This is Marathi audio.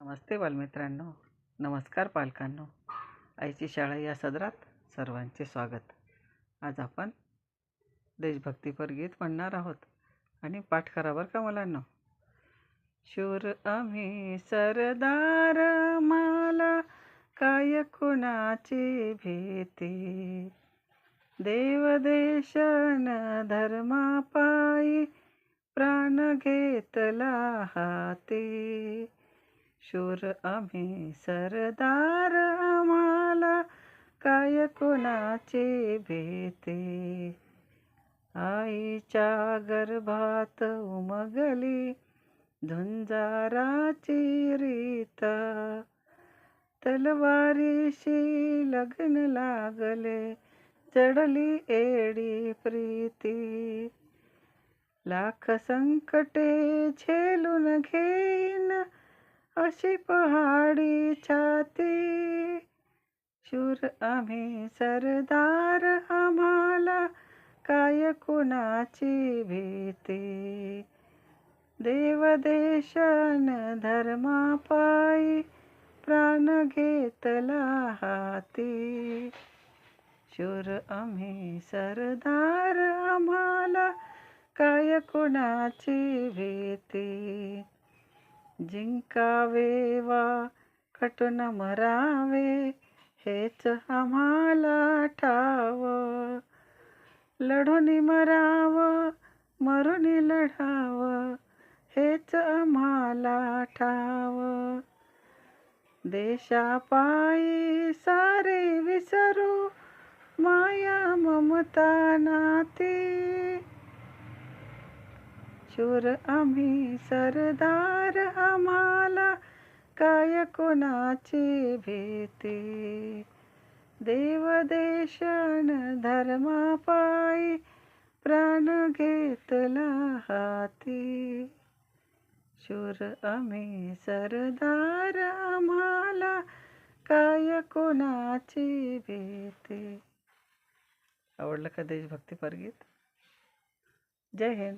नमस्ते बालमित्रांनो, नमस्कार पालकांनो. आईची शाळा या सदरात सर्वांचे स्वागत. आज आपण देशभक्तीपर गीत म्हणणार आहोत आणि पाठ करा बरं का मुलांनो. शूर आम्ही सरदार, मला काय कुणाची भीती, देव देश न धर्मापायी प्राण घेतला हाती. शूर आम्ही सरदार, आम्हाला काय कुणाची भीती, आईच्या गर्भात उमगली झुंजाराची रीत, तलवारीशी लग्न लागले जडली एडी प्रीती. लाख संकटे झेलून घेईन अशी पहाडी छाती. शूर आम्ही सरदार, आम्हाला काय कुणाची भीती, देव देश न धर्मापायी प्राण घेतला हाती. शूर आम्ही सरदार, आम्हाला काय कुणाची भीती, जिंकावे वा कटून मरावे हेच आम्हाला ठाव, लढून मरावं मरून लढावं हेच आम्हाला ठाव. देशापायी सारे विसरू माया ममता नाती. शूर आम्ही सरदार, आम्हाला काय कुणाची भीती, देव देश न धर्मापायी प्राण घेतला हाती. शूर आम्ही सरदार, आम्हाला काय कुणाची भीती. आवडलं का देशभक्तीपर गीत? जय हिंद.